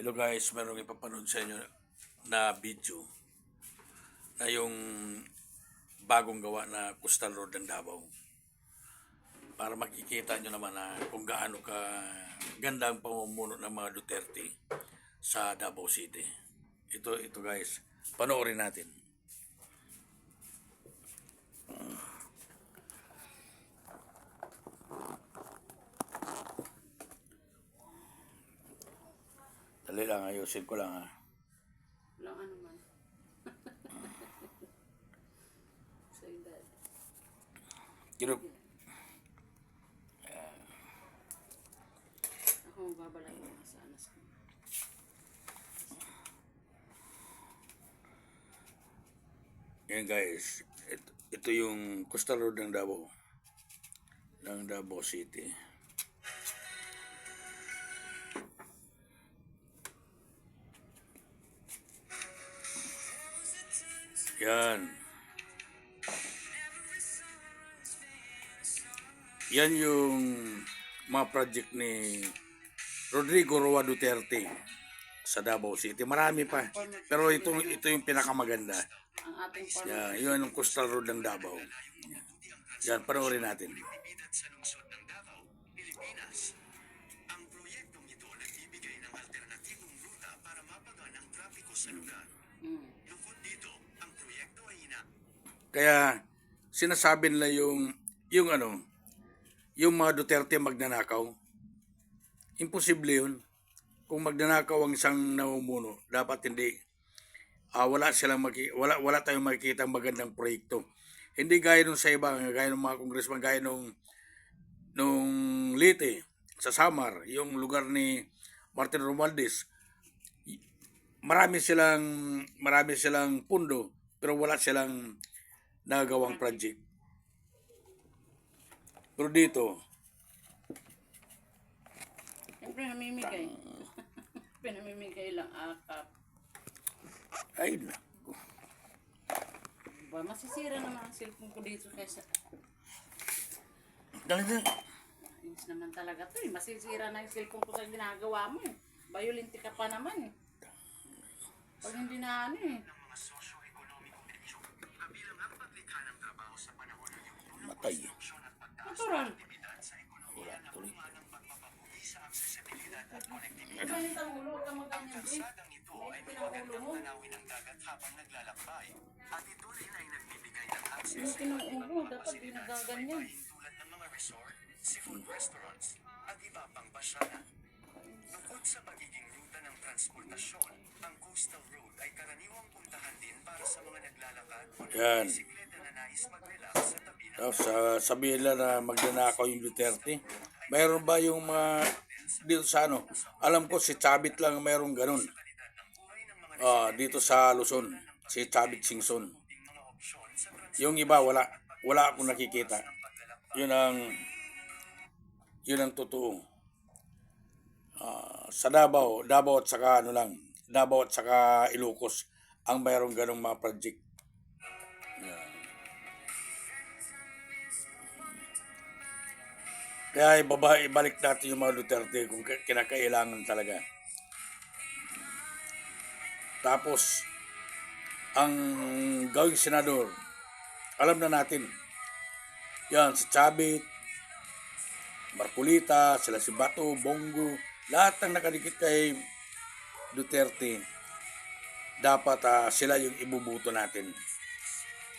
Hello guys, merong ipapanood sa inyo na video na yung bagong gawa na Coastal Road ng Davao. Para makikita nyo naman na kung gaano ka ganda ang pamumuno ng mga Duterte sa Davao City. Ito guys, panoorin natin. Dali lang, ayusin ko lang ha. Walang ano man. So that. Kino, Ako babalay ko na sa anas ko. yan guys, ito yung Coastal Road ng Davao City. Yan. Yan yung mga project ni Rodrigo Roa Duterte sa Davao City. Marami pa. Pero ito yung pinakamaganda. Ang ating farm. Yan, yun ang Coastal Road ng Davao. Yan, panoorin natin. Sa lungsod ng Davao, Pilipinas. Ang proyektong ito nagbibigay ng alternatibong ruta para mapagaan ang trapiko sa lugar. Bukod dito, ang proyekto ay Kaya sinasabi nila yung mga Duterte magnanakaw. Imposible yun. Kung magnanakaw ang isang namumuno, dapat hindi wala tayong makikita magandang proyekto. Hindi gaya nung sa iba, gaya ng mga congressman, gaya nung Leyte, sa Samar, yung lugar ni Martin Romualdez. Marami silang pundo, pero wala silang nagawang project. Pero dito, Siyempre namimigay. Pinamimigay lang akap. ay na. Ba, masisira naman ang cellphone ko dito kaysa. Talaga, Ayos naman talaga to eh. Masisira na yung cellphone ko sa ginagawa mo eh. Violente ka pa naman eh. Pag hindi na ano eh. mga sosyo-ekonomikong issue, kabilang ang paglikha ng trabaho sa panahon ng yung matay. konstruksyon at pagtaas Natural. ng aktibidad sa ekonomiya na Tuloy. bunga ng pagpapabuti sa aksesibilidad at konektibidad. Ganit ang ulo, huwag ka Ang maganyan eh. kalsadang ito ay may magandang tanawin ng dagat habang naglalakbay. At ito rin ay nagbibigay ng access Yung sa tinuulo, dapat di nagaganyan. tulad ng mga resort, seafood restaurants, at iba pang pasyalan. Bukod sa pagiging ruta ng transportasyon, ang Coastal Road ay karaniwang puntahan din para sa mga naglalakad o Yan. nagbibisikleta na nais mag-relax sa tabi ng Tapos sabihin nila na magnanakaw yung Duterte. Mayroon ba yung mga dito sa ano? Alam ko si Chavit lang mayroong ganun. kalidad ng buhay ng mga Dito sa Luzon, si Chavit Singson. ding mga opsyon sa Yung iba wala akong nakikita. Yun ang totoo. Sa Davao at saka Davao at saka Ilocos ang mayroong ganung mga project. Yan. Kaya ibalik natin yung mga Duterte kung kinakailangan talaga. Tapos, ang gawing senador, alam na natin, yan, si Chavit, Marcolita, sila si Bato, Bongo, lahat ng nakadikit kay Duterte, dapat sila yung ibubuto natin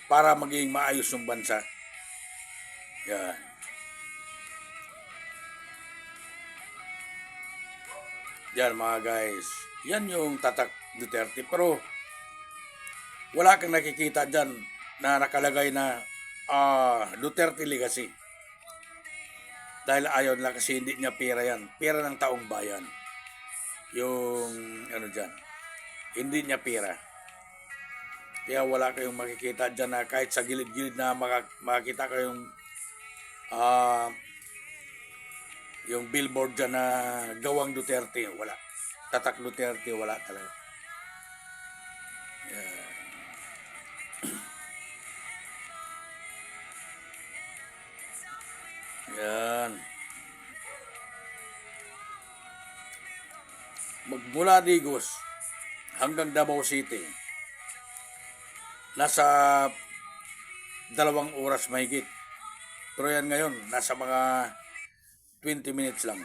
para maging maayos yung bansa. Yan. Yan mga guys, yan yung tatak Duterte. Pero wala kang nakikita dyan na nakalagay na Duterte Legacy. Dahil ayaw nila kasi hindi niya pera yan. Pera ng taong bayan. Yung ano dyan. Hindi niya pera. Kaya wala kayong makikita dyan na kahit sa gilid-gilid na makikita kayong yung billboard dyan na gawang Duterte. Wala. Tatak Duterte, wala talaga. Yeah. Yan. magmula Digos hanggang Davao City, nasa 2 oras mahigit. Pero yan ngayon, nasa mga 20 minutes lang.